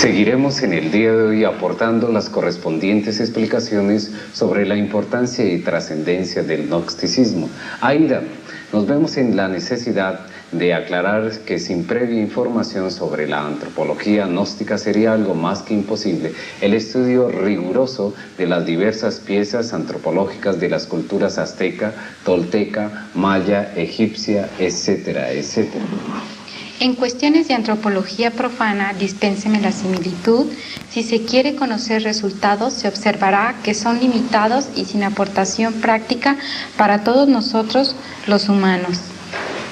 Seguiremos en el día de hoy aportando las correspondientes explicaciones sobre la importancia y trascendencia del gnosticismo. Aida, nos vemos en la necesidad de aclarar que sin previa información sobre la antropología gnóstica sería algo más que imposible el estudio riguroso de las diversas piezas antropológicas de las culturas azteca, tolteca, maya, egipcia, etcétera, etcétera. En cuestiones de antropología profana, dispénseme la similitud, si se quiere conocer resultados, se observará que son limitados y sin aportación práctica para todos nosotros los humanos.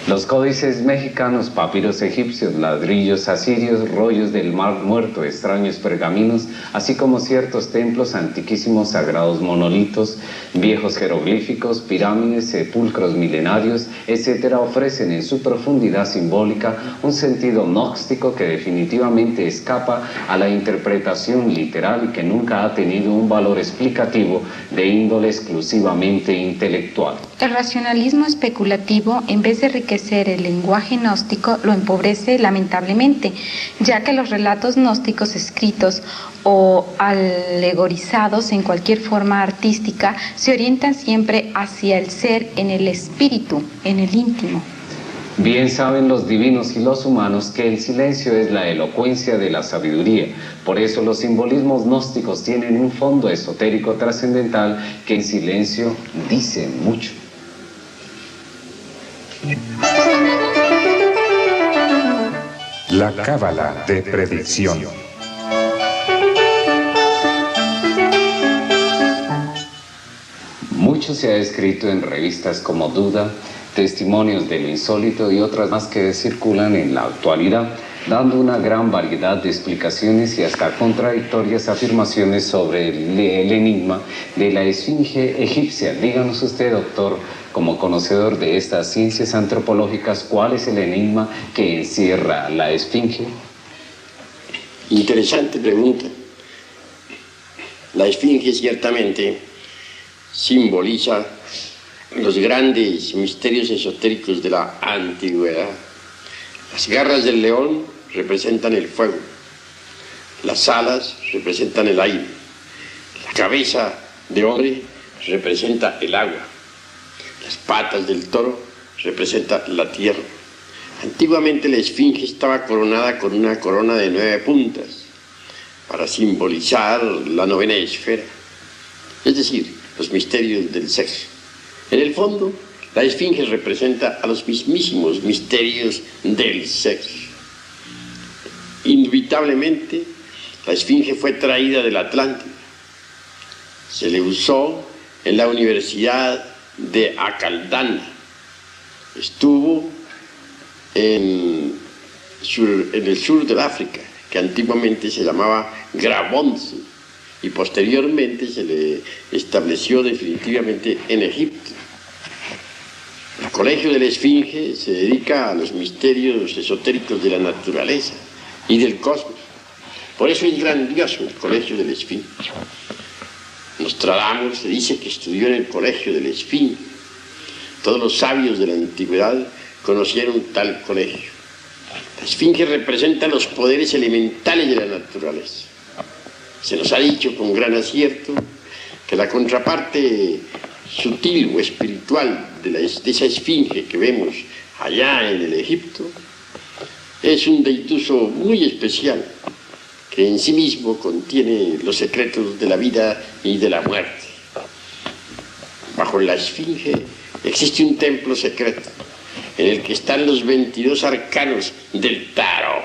Los códices mexicanos, papiros egipcios, ladrillos asirios, rollos del Mar Muerto, extraños pergaminos, así como ciertos templos antiquísimos, sagrados monolitos, viejos jeroglíficos, pirámides, sepulcros milenarios, etcétera, ofrecen en su profundidad simbólica un sentido gnóstico que definitivamente escapa a la interpretación literal y que nunca ha tenido un valor explicativo de índole exclusivamente intelectual. El racionalismo especulativo, en vez de enriquecer el lenguaje gnóstico, lo empobrece lamentablemente, ya que los relatos gnósticos escritos o alegorizados en cualquier forma artística se orientan siempre hacia el ser en el espíritu, en el íntimo. Bien saben los divinos y los humanos que el silencio es la elocuencia de la sabiduría. Por eso los simbolismos gnósticos tienen un fondo esotérico trascendental que en silencio dice mucho. La cábala de predicción. Mucho se ha escrito en revistas como Duda, Testimonios de lo Insólito y otras más que circulan en la actualidad, dando una gran variedad de explicaciones y hasta contradictorias afirmaciones sobre el enigma de la esfinge egipcia. Díganos usted, doctor, como conocedor de estas ciencias antropológicas, ¿cuál es el enigma que encierra la esfinge? Interesante pregunta. La esfinge ciertamente simboliza los grandes misterios esotéricos de la antigüedad. Las garras del león representan el fuego, las alas representan el aire, la cabeza de hombre representa el agua, las patas del toro representan la tierra. Antiguamente la esfinge estaba coronada con una corona de 9 puntas para simbolizar la 9ª esfera, es decir, los misterios del sexo. En el fondo, la esfinge representa a los mismísimos misterios del sexo. Indubitablemente, la esfinge fue traída del Atlántico. Se le usó en la Universidad de Acaldana. Estuvo en el sur del África, que antiguamente se llamaba Grabonzo, y posteriormente se le estableció definitivamente en Egipto. El Colegio de la Esfinge se dedica a los misterios esotéricos de la naturaleza y del cosmos. Por eso es grandioso el Colegio de la Esfinge. Nostradamus se dice que estudió en el Colegio de la Esfinge. Todos los sabios de la antigüedad conocieron tal colegio. La Esfinge representa los poderes elementales de la naturaleza. Se nos ha dicho con gran acierto que la contraparte sutil o espiritual de esa esfinge que vemos allá en el Egipto es un deituso muy especial que en sí mismo contiene los secretos de la vida y de la muerte. Bajo la esfinge existe un templo secreto en el que están los 22 arcanos del tarot.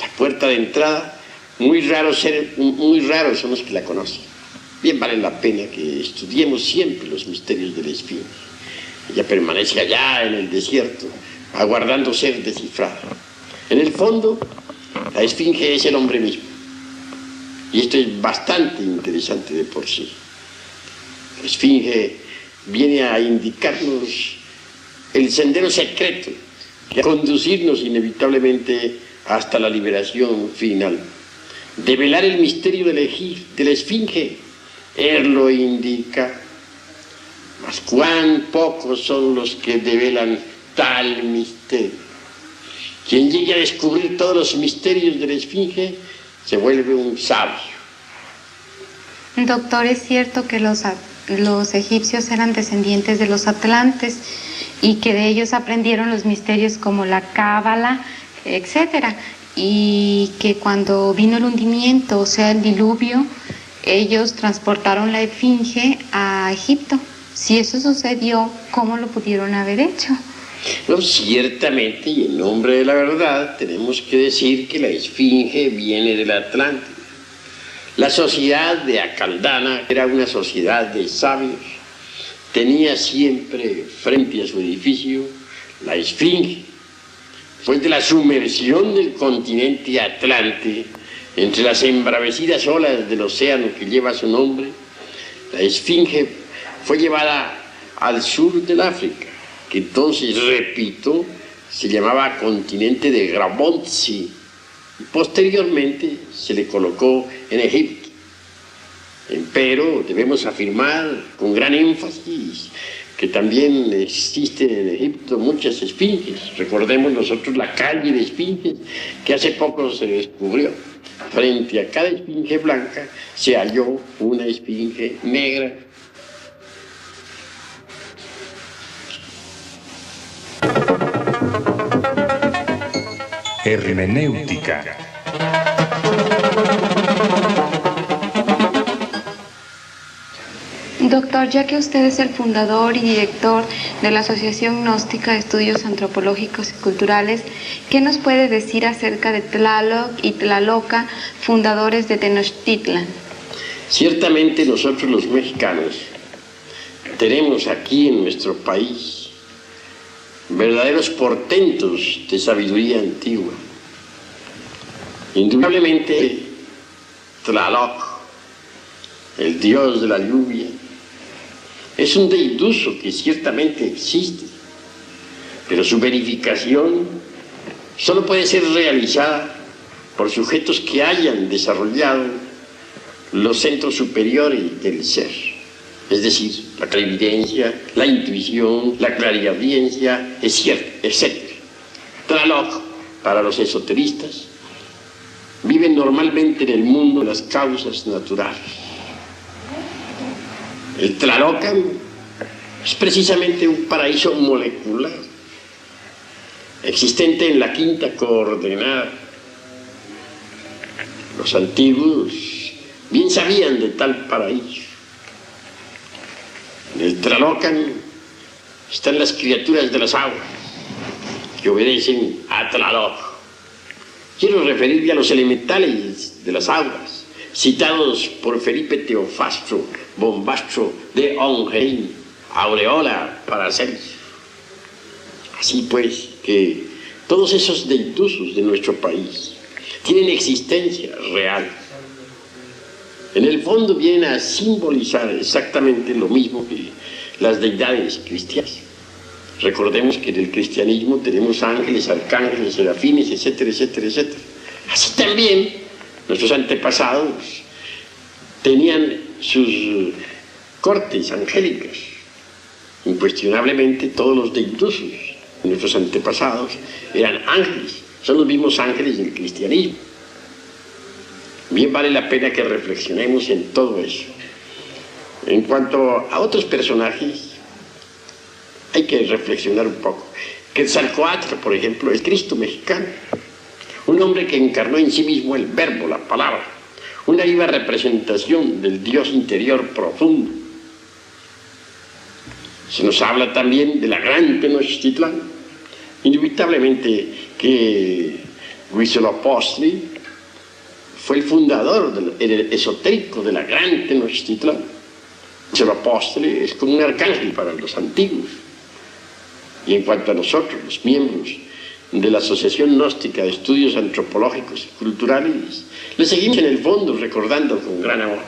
La puerta de entrada, muy raros son los que la conocen. Bien vale la pena que estudiemos siempre los misterios de la esfinge. Ella permanece allá en el desierto, aguardando ser descifrada. En el fondo, la esfinge es el hombre mismo. Y esto es bastante interesante de por sí. La esfinge viene a indicarnos el sendero secreto que va a conducirnos inevitablemente hasta la liberación final. Develar el misterio de la esfinge, él lo indica, mas cuán pocos son los que develan tal misterio. Quien llegue a descubrir todos los misterios de la Esfinge se vuelve un sabio. Doctor, es cierto que los egipcios eran descendientes de los atlantes y que de ellos aprendieron los misterios como la cábala, etcétera, y que cuando vino el hundimiento, o sea, el diluvio, ellos transportaron la Esfinge a Egipto. Si eso sucedió, ¿cómo lo pudieron haber hecho? No, ciertamente, y en nombre de la verdad, tenemos que decir que la Esfinge viene del Atlántico. La sociedad de Acaldana era una sociedad de sabios. Tenía siempre frente a su edificio la Esfinge. Después de la sumersión del continente Atlante, entre las embravecidas olas del océano que lleva su nombre, la Esfinge fue llevada al sur del África, que entonces, repito, se llamaba continente de Grabontzi, y posteriormente se le colocó en Egipto. Pero debemos afirmar con gran énfasis que también existen en Egipto muchas esfinges. Recordemos nosotros la calle de esfinges que hace poco se descubrió. Frente a cada esfinge blanca se halló una esfinge negra. Hermenéutica. Doctor, ya que usted es el fundador y director de la Asociación Gnóstica de Estudios Antropológicos y Culturales, ¿qué nos puede decir acerca de Tlaloc y Tlaloca, fundadores de Tenochtitlan? Ciertamente nosotros los mexicanos tenemos aquí en nuestro país verdaderos portentos de sabiduría antigua. Indudablemente, Tlaloc, el dios de la lluvia, es un deiduso que ciertamente existe, pero su verificación solo puede ser realizada por sujetos que hayan desarrollado los centros superiores del ser, es decir, la clarividencia, la intuición, la clariaudiencia, etc. Tlaloc, para los esoteristas, viven normalmente en el mundo de las causas naturales. El Tlalocan es precisamente un paraíso molecular, existente en la quinta coordenada. Los antiguos bien sabían de tal paraíso. En el Tlalocan están las criaturas de las aguas, que obedecen a Tlaloc. Quiero referirme a los elementales de las aguas, citados por Felipe Teofastro Bombastro de Ongein, Aureola Paracelso. Así pues, que todos esos deitusos de nuestro país tienen existencia real. En el fondo vienen a simbolizar exactamente lo mismo que las deidades cristianas. Recordemos que en el cristianismo tenemos ángeles, arcángeles, serafines, etcétera, etcétera, etcétera. Así también nuestros antepasados tenían sus cortes angélicas. Incuestionablemente todos los deitusos de nuestros antepasados eran ángeles, son los mismos ángeles del cristianismo. Bien vale la pena que reflexionemos en todo eso. En cuanto a otros personajes, hay que reflexionar un poco. Quetzalcóatl, por ejemplo, es Cristo mexicano, un hombre que encarnó en sí mismo el verbo, la palabra, una viva representación del Dios interior profundo. Se nos habla también de la gran Tenochtitlán. Indubitablemente que Huitzilopochtli fue el fundador, el esotérico de la gran Tenochtitlán. Huitzilopochtli es como un arcángel para los antiguos. Y en cuanto a nosotros, los miembros de la Asociación Gnóstica de Estudios Antropológicos y Culturales, le seguimos en el fondo recordando con gran amor.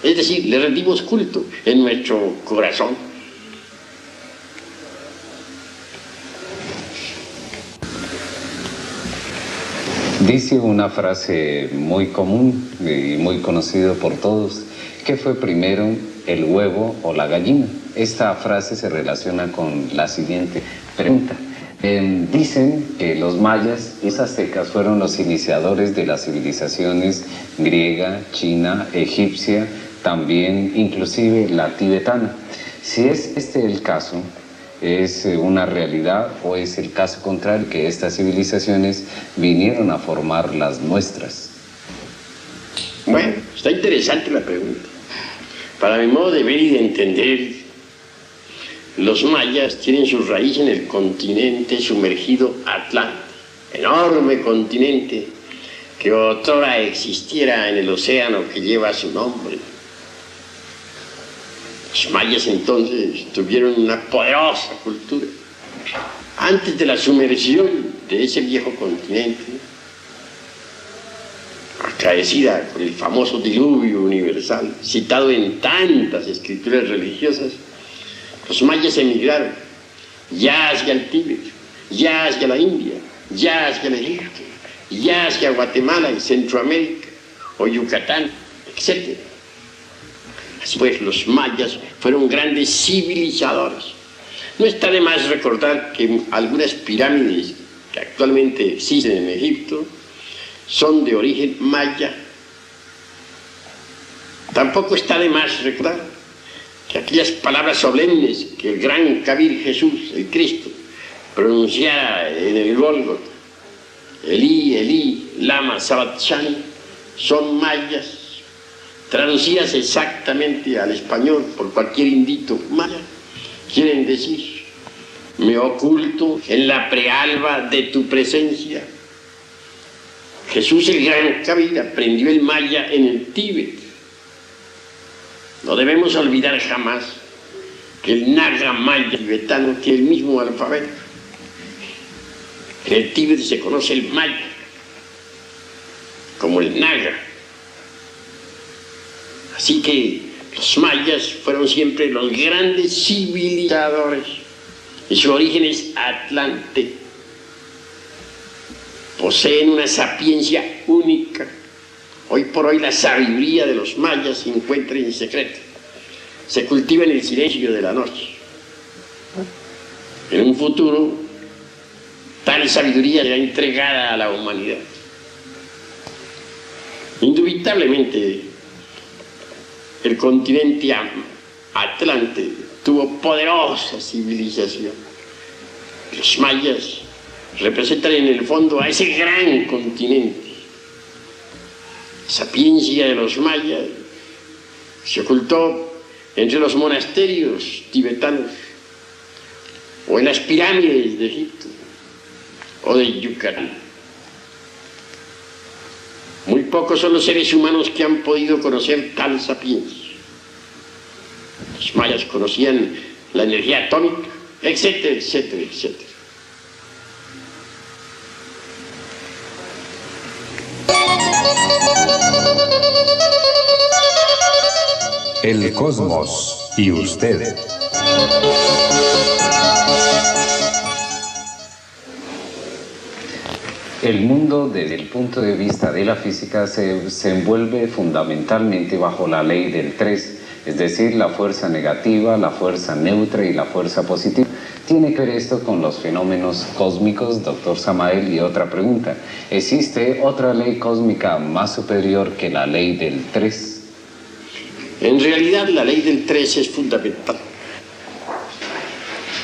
Es decir, le rendimos culto en nuestro corazón. Dice una frase muy común y muy conocida por todos: ¿qué fue primero, el huevo o la gallina? Esta frase se relaciona con la siguiente pregunta: Dicen que los mayas y los aztecas fueron los iniciadores de las civilizaciones griega, china, egipcia, también inclusive la tibetana. Si es este el caso, ¿es una realidad o es el caso contrario, que estas civilizaciones vinieron a formar las nuestras? Bueno, está interesante la pregunta. Para mi modo de ver y de entender, los mayas tienen su raíz en el continente sumergido Atlántico, enorme continente que otrora existiera en el océano que lleva su nombre. Los mayas entonces tuvieron una poderosa cultura. Antes de la sumersión de ese viejo continente, acaecida con el famoso diluvio universal, citado en tantas escrituras religiosas, los mayas emigraron, ya hacia el Tíbet, ya hacia la India, ya hacia el Egipto, ya hacia Guatemala y Centroamérica, o Yucatán, etc. Así pues, los mayas fueron grandes civilizadores. No está de más recordar que algunas pirámides que actualmente existen en Egipto son de origen maya. Tampoco está de más recordar que aquellas palabras solemnes que el gran Kabir Jesús, el Cristo, pronunciara en el Gólgota, Elí, Elí, lama sabachthani, son mayas, traducidas exactamente al español por cualquier indito maya. Quieren decir: me oculto en la prealba de tu presencia. Jesús el gran Kabir aprendió el maya en el Tíbet. No debemos olvidar jamás que el naga maya tibetano tiene el mismo alfabeto. En el Tíbet se conoce el maya como el naga. Así que los mayas fueron siempre los grandes civilizadores y su origen es Atlante. Poseen una sapiencia única. Hoy por hoy la sabiduría de los mayas se encuentra en secreto. Se cultiva en el silencio de la noche. En un futuro, tal sabiduría será entregada a la humanidad. Indubitablemente, el continente Atlante tuvo poderosa civilización. Los mayas representan en el fondo a ese gran continente. La sapiencia de los mayas se ocultó entre los monasterios tibetanos o en las pirámides de Egipto o de Yucatán. Muy pocos son los seres humanos que han podido conocer tal sapiencia. Los mayas conocían la energía atómica, etcétera, etcétera, etcétera. El cosmos y usted. El mundo, desde el punto de vista de la física, se envuelve fundamentalmente bajo la ley del 3, es decir, la fuerza negativa, la fuerza neutra y la fuerza positiva. ¿Tiene que ver esto con los fenómenos cósmicos, doctor Samael? Y otra pregunta, ¿existe otra ley cósmica más superior que la ley del 3? En realidad, la ley del 3 es fundamental.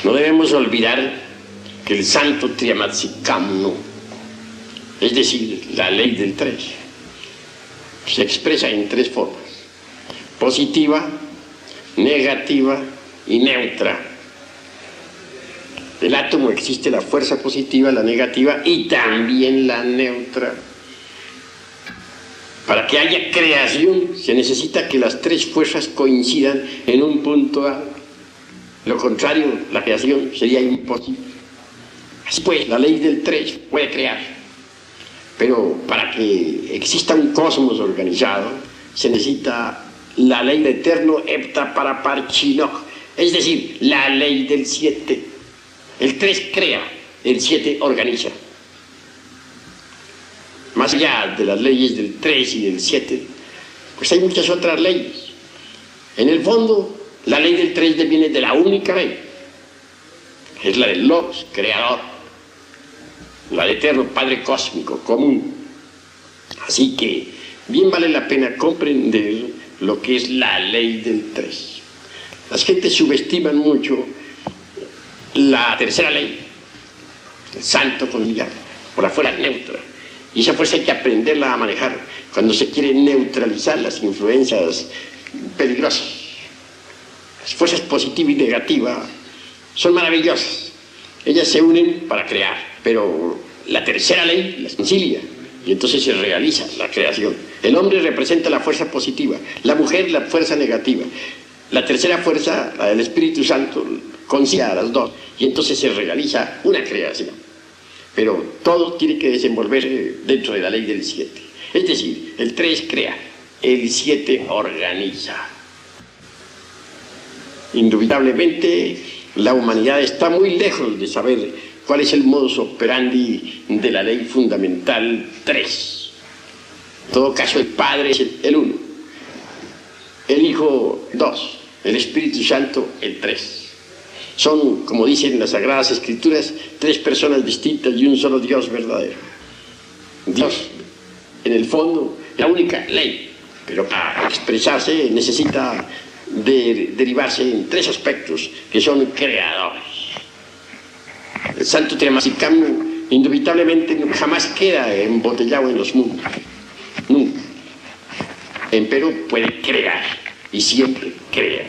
No debemos olvidar que el santo Triamatsikam, es decir, la ley del 3, se expresa en 3 formas: positiva, negativa y neutra. En el átomo existe la fuerza positiva, la negativa y también la neutra. Para que haya creación se necesita que las 3 fuerzas coincidan en un punto A. Lo contrario, la creación sería imposible. Así pues, la ley del 3 puede crear. Pero para que exista un cosmos organizado, se necesita la ley del eterno hepta paraparchinok, es decir, la ley del 7. El 3 crea, el 7 organiza. Más allá de las leyes del 3 y del 7, pues hay muchas otras leyes. En el fondo, la ley del 3 viene de la única ley, es la del Logos, creador. la del eterno Padre Cósmico común. Así que bien vale la pena comprender lo que es la ley del 3. Las gentes subestiman mucho la tercera ley, el santo conjugar, por la fuerza neutra. Y esa fuerza hay que aprenderla a manejar cuando se quiere neutralizar las influencias peligrosas. Las fuerzas positiva y negativa son maravillosas. Ellas se unen para crear, pero la tercera ley las concilia y entonces se realiza la creación. El hombre representa la fuerza positiva, la mujer la fuerza negativa. La tercera fuerza, la del Espíritu Santo, concilia a las dos y entonces se realiza una creación. Pero todo tiene que desenvolverse dentro de la ley del 7. Es decir, el 3 crea, el 7 organiza. Indubitablemente, la humanidad está muy lejos de saber cuál es el modus operandi de la ley fundamental 3. En todo caso, el Padre es el 1, el Hijo 2, el Espíritu Santo el 3. Son, como dicen las Sagradas Escrituras, 3 personas distintas y un solo Dios verdadero. Dios, en el fondo, es la única ley, pero para expresarse necesita derivarse en 3 aspectos que son creadores. El Santo Triamasicam indubitablemente jamás queda embotellado en los mundos, nunca. Empero puede crear y siempre crea.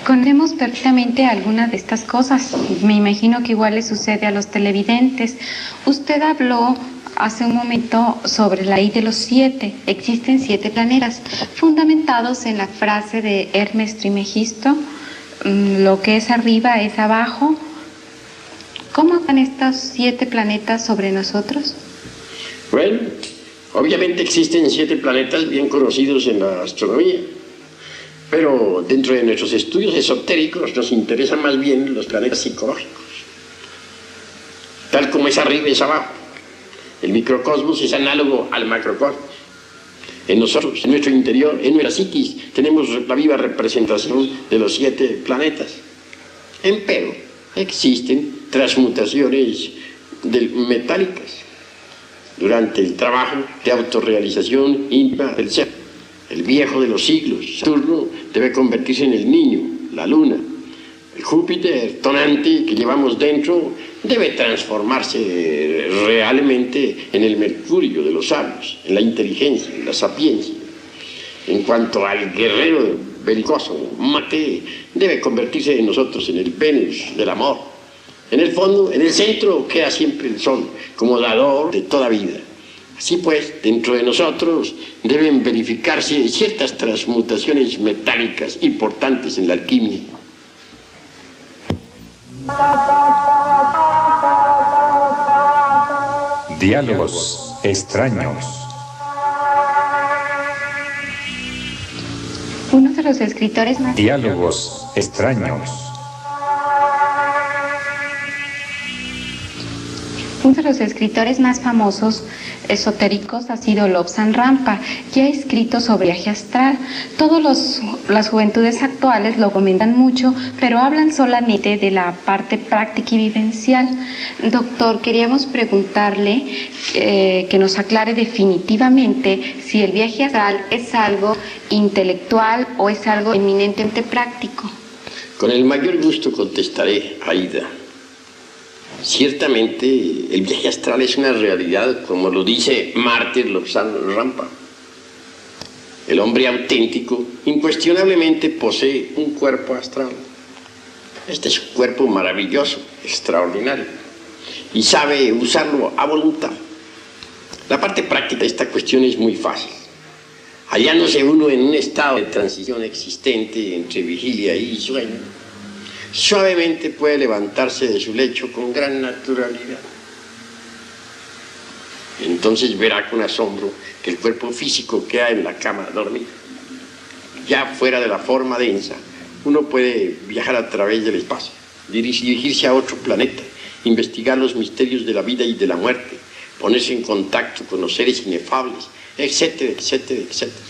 Conocemos perfectamente algunas de estas cosas. Me imagino que igual le sucede a los televidentes. Usted habló hace un momento sobre la ley de los 7. Existen 7 planetas, fundamentados en la frase de Hermes Trismegisto, lo que es arriba es abajo. ¿Cómo actúan estos 7 planetas sobre nosotros? Bueno, obviamente existen 7 planetas bien conocidos en la astronomía. Pero dentro de nuestros estudios esotéricos nos interesan más bien los planetas psicológicos. Tal como es arriba es abajo. El microcosmos es análogo al macrocosmos. En nosotros, en nuestro interior, en nuestra psiquis, tenemos la viva representación de los 7 planetas. Empero, existen transmutaciones metálicas durante el trabajo de autorrealización íntima del ser. El viejo de los siglos, Saturno, debe convertirse en el niño, la luna. El Júpiter tonante que llevamos dentro debe transformarse realmente en el Mercurio de los sabios, en la inteligencia, en la sapiencia. En cuanto al guerrero belicoso, Marte, debe convertirse en nosotros en el Venus del amor. En el fondo, en el centro, queda siempre el Sol, como dador de toda vida. Así pues, dentro de nosotros deben verificarse ciertas transmutaciones metálicas importantes en la alquimia. Diálogos extraños. Uno de los escritores más... Diálogos extraños. Uno de los escritores más famosos esotéricos ha sido Lobsang Rampa, que ha escrito sobre viaje astral. Todas las juventudes actuales lo comentan mucho, pero hablan solamente de la parte práctica y vivencial. Doctor, queríamos preguntarle que nos aclare definitivamente si el viaje astral es algo intelectual o es algo eminentemente práctico. Con el mayor gusto contestaré, Aida. Ciertamente, el viaje astral es una realidad, como lo dice Mártir Lobsang Rampa. El hombre auténtico, incuestionablemente, posee un cuerpo astral. Este es un cuerpo maravilloso, extraordinario, y sabe usarlo a voluntad. La parte práctica de esta cuestión es muy fácil. Hallándose uno en un estado de transición existente entre vigilia y sueño, suavemente puede levantarse de su lecho con gran naturalidad. Entonces verá con asombro que el cuerpo físico queda en la cama dormido. Ya fuera de la forma densa, uno puede viajar a través del espacio, dirigirse a otro planeta, investigar los misterios de la vida y de la muerte, ponerse en contacto con los seres inefables, etcétera, etcétera, etcétera.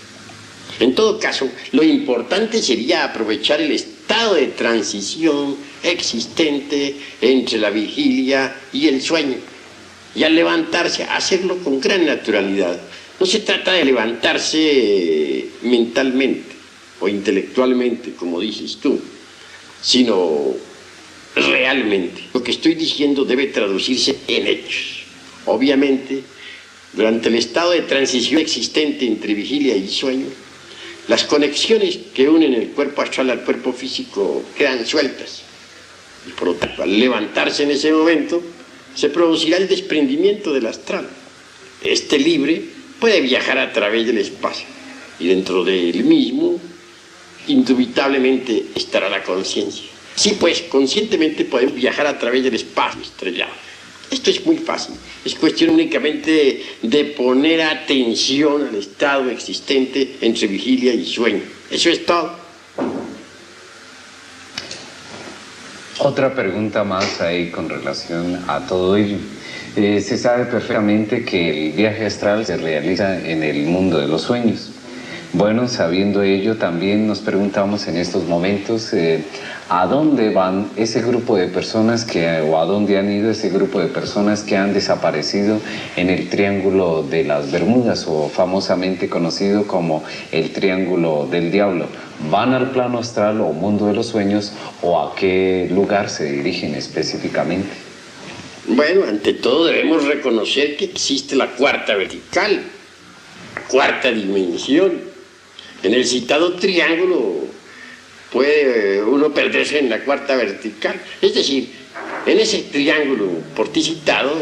En todo caso, lo importante sería aprovechar el estado de transición existente entre la vigilia y el sueño. Y al levantarse, hacerlo con gran naturalidad. No se trata de levantarse mentalmente o intelectualmente, como dices tú, sino realmente. Lo que estoy diciendo debe traducirse en hechos. Obviamente, durante el estado de transición existente entre vigilia y sueño, las conexiones que unen el cuerpo astral al cuerpo físico quedan sueltas. Y por lo tanto, al levantarse en ese momento, se producirá el desprendimiento del astral. Este libre puede viajar a través del espacio y dentro de él mismo, indubitablemente, estará la conciencia. Sí, pues, conscientemente podemos viajar a través del espacio estrellado. Esto es muy fácil. Es cuestión únicamente de poner atención al estado existente entre vigilia y sueño. Eso es todo. Otra pregunta más ahí con relación a todo ello. Se sabe perfectamente que el viaje astral se realiza en el mundo de los sueños. Bueno, sabiendo ello, también nos preguntamos en estos momentos a dónde van ese grupo de personas o a dónde han ido ese grupo de personas que han desaparecido en el Triángulo de las Bermudas, o famosamente conocido como el Triángulo del Diablo. ¿Van al plano astral o mundo de los sueños, o a qué lugar se dirigen específicamente? Bueno, ante todo debemos reconocer que existe la cuarta vertical, cuarta dimensión. En el citado triángulo puede uno perderse en la cuarta vertical. Es decir, en ese triángulo por ti citado,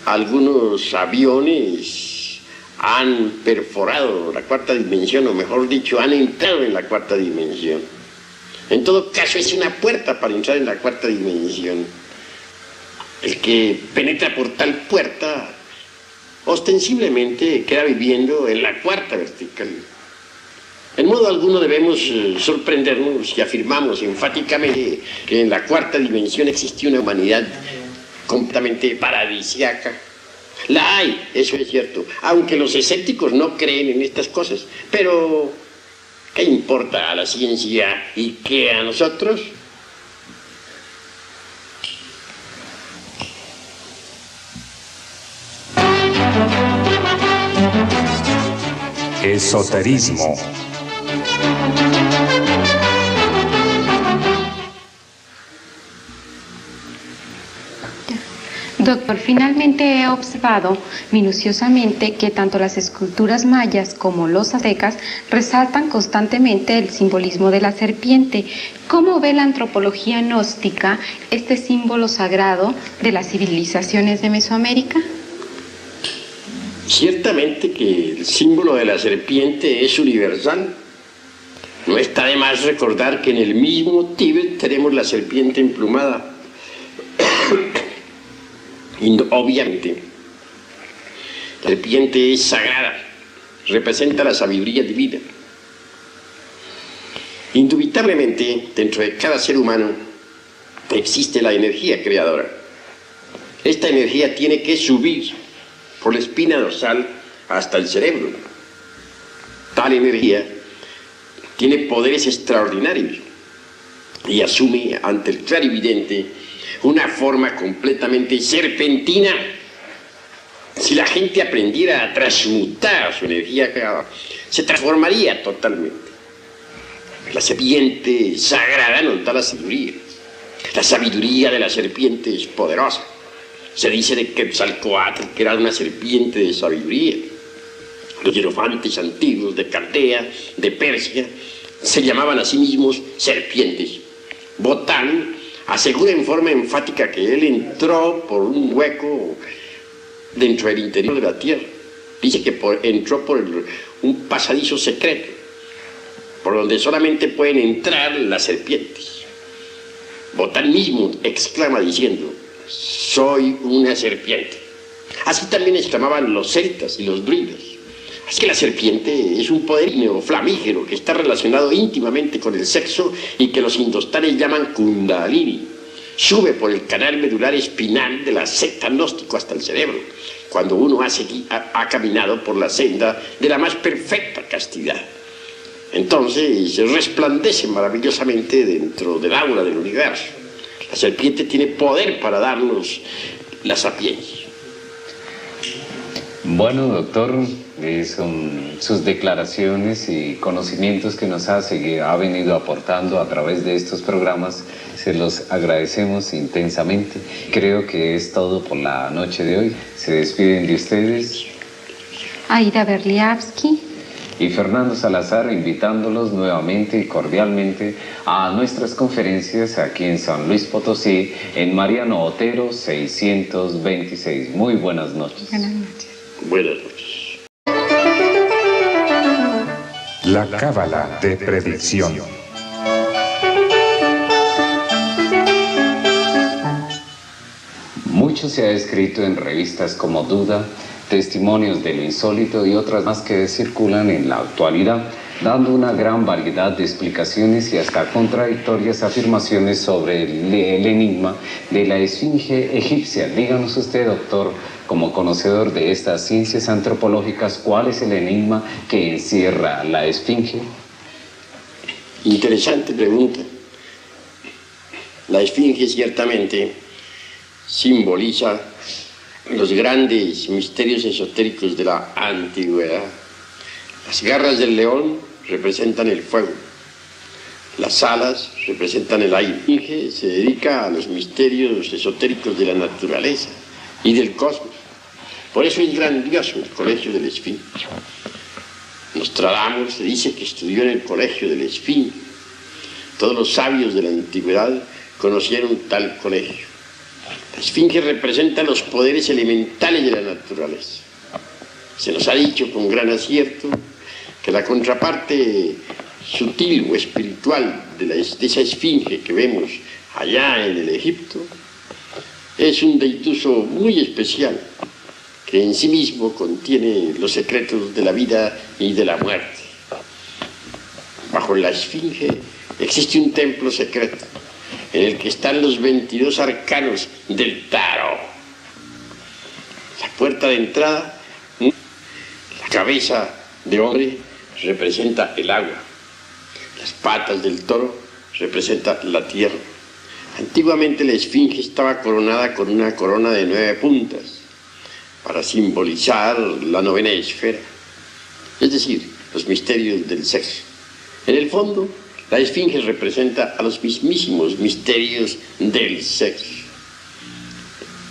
algunos aviones han perforado la cuarta dimensión, o mejor dicho, han entrado en la cuarta dimensión. En todo caso, es una puerta para entrar en la cuarta dimensión. El que penetra por tal puerta ostensiblemente queda viviendo en la cuarta vertical. En modo alguno debemos sorprendernos si afirmamos enfáticamente que en la cuarta dimensión existe una humanidad completamente paradisíaca. La hay, eso es cierto, aunque los escépticos no creen en estas cosas. Pero, ¿qué importa a la ciencia y qué a nosotros? Esoterismo. Doctor, finalmente he observado minuciosamente que tanto las esculturas mayas como los aztecas resaltan constantemente el simbolismo de la serpiente. ¿Cómo ve la antropología gnóstica este símbolo sagrado de las civilizaciones de Mesoamérica? Ciertamente que el símbolo de la serpiente es universal. No está de más recordar que en el mismo Tíbet tenemos la serpiente emplumada. Y obviamente, la serpiente es sagrada, representa la sabiduría divina. Indubitablemente, dentro de cada ser humano existe la energía creadora. Esta energía tiene que subir por la espina dorsal hasta el cerebro. Tal energía tiene poderes extraordinarios y asume ante el clarividente una forma completamente serpentina. Si la gente aprendiera a transmutar su energía creadora, se transformaría totalmente. La serpiente sagrada nos da la sabiduría. La sabiduría de la serpiente es poderosa. Se dice de Quetzalcóatl que era una serpiente de sabiduría. Los hierofantes antiguos de Caldea, de Persia, se llamaban a sí mismos serpientes. Botán asegura en forma enfática que él entró por un hueco dentro del interior de la tierra. Dice que entró por un pasadizo secreto, por donde solamente pueden entrar las serpientes. Botán mismo exclama diciendo: soy una serpiente. Así también exclamaban los celtas y los druidas. Así que la serpiente es un poder neoflamígero que está relacionado íntimamente con el sexo y que los indostanes llaman Kundalini. Sube por el canal medular espinal de la secta gnóstico hasta el cerebro, cuando uno ha caminado por la senda de la más perfecta castidad. Entonces resplandece maravillosamente dentro del aura del universo. La serpiente tiene poder para darnos la sapiencia. Bueno, doctor, son sus declaraciones y conocimientos que nos ha venido aportando a través de estos programas. Se los agradecemos intensamente. Creo que es todo por la noche de hoy. Se despiden de ustedes Aida Berliavsky y Fernando Salazar, invitándolos nuevamente y cordialmente a nuestras conferencias aquí en San Luis Potosí, en Mariano Otero 626. Muy buenas noches. Buenas noches. Buenas noches. La cábala de predicción. Mucho se ha escrito en revistas como Duda, Testimonios de lo Insólito y otras más que circulan en la actualidad, dando una gran variedad de explicaciones y hasta contradictorias afirmaciones sobre el enigma de la esfinge egipcia. Díganos usted, doctor, como conocedor de estas ciencias antropológicas, ¿cuál es el enigma que encierra la esfinge? Interesante pregunta. La esfinge ciertamente simboliza los grandes misterios esotéricos de la antigüedad. Las garras del león representan el fuego, las alas representan el aire. La esfinge se dedica a los misterios esotéricos de la naturaleza y del cosmos. Por eso es grandioso el colegio de la esfinge. Nostradamus se dice que estudió en el colegio de la esfinge. Todos los sabios de la antigüedad conocieron tal colegio. La esfinge representa los poderes elementales de la naturaleza. Se nos ha dicho con gran acierto que la contraparte sutil o espiritual de esa esfinge que vemos allá en el Egipto es un deituso muy especial que en sí mismo contiene los secretos de la vida y de la muerte. Bajo la esfinge existe un templo secreto en el que están los 22 arcanos del tarot. La puerta de entrada, la cabeza de hombre representa el agua, las patas del toro representan la tierra. Antiguamente la esfinge estaba coronada con una corona de 9 puntas para simbolizar la 9ª esfera, es decir, los misterios del sexo. En el fondo, la esfinge representa a los mismísimos misterios del sexo.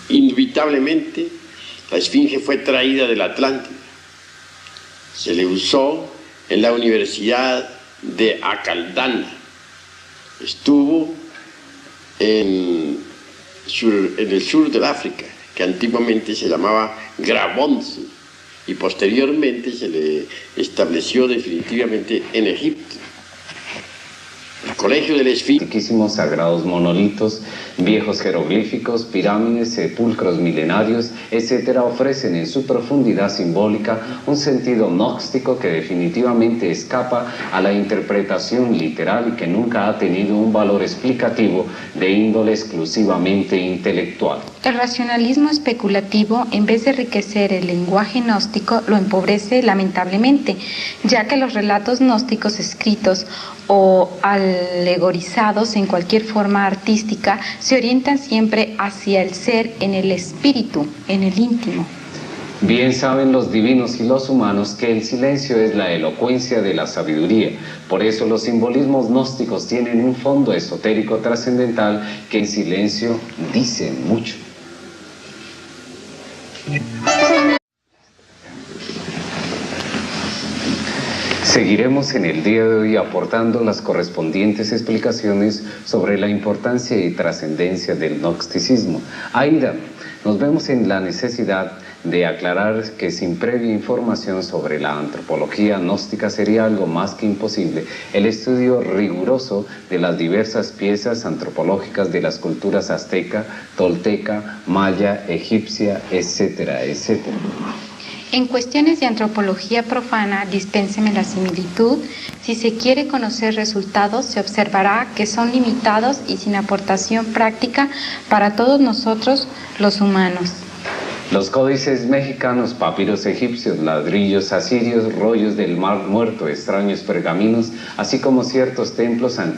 Indubitablemente, la esfinge fue traída del Atlántico. Se le usó en la Universidad de Acaldana. Estuvo en el sur del África, que antiguamente se llamaba Grabonce, y posteriormente se le estableció definitivamente en Egipto. El colegio de la esfinge. Antiquísimos sagrados monolitos, viejos jeroglíficos, pirámides, sepulcros milenarios, etcétera, ofrecen en su profundidad simbólica un sentido gnóstico que definitivamente escapa a la interpretación literal y que nunca ha tenido un valor explicativo de índole exclusivamente intelectual. El racionalismo especulativo, en vez de enriquecer el lenguaje gnóstico, lo empobrece lamentablemente, ya que los relatos gnósticos escritos o alegorizados en cualquier forma artística se orientan siempre hacia el ser en el espíritu, en el íntimo. Bien saben los divinos y los humanos que el silencio es la elocuencia de la sabiduría. Por eso los simbolismos gnósticos tienen un fondo esotérico trascendental que en silencio dicen mucho. Seguiremos en el día de hoy aportando las correspondientes explicaciones sobre la importancia y trascendencia del gnosticismo. Aida, nos vemos en la necesidad de aclarar que sin previa información sobre la antropología gnóstica sería algo más que imposible el estudio riguroso de las diversas piezas antropológicas de las culturas azteca, tolteca, maya, egipcia, etcétera, etcétera. En cuestiones de antropología profana, dispénseme la similitud, si se quiere conocer resultados, se observará que son limitados y sin aportación práctica para todos nosotros los humanos. Los códices mexicanos, papiros egipcios, ladrillos asirios, rollos del Mar Muerto, extraños pergaminos, así como ciertos templos antiguos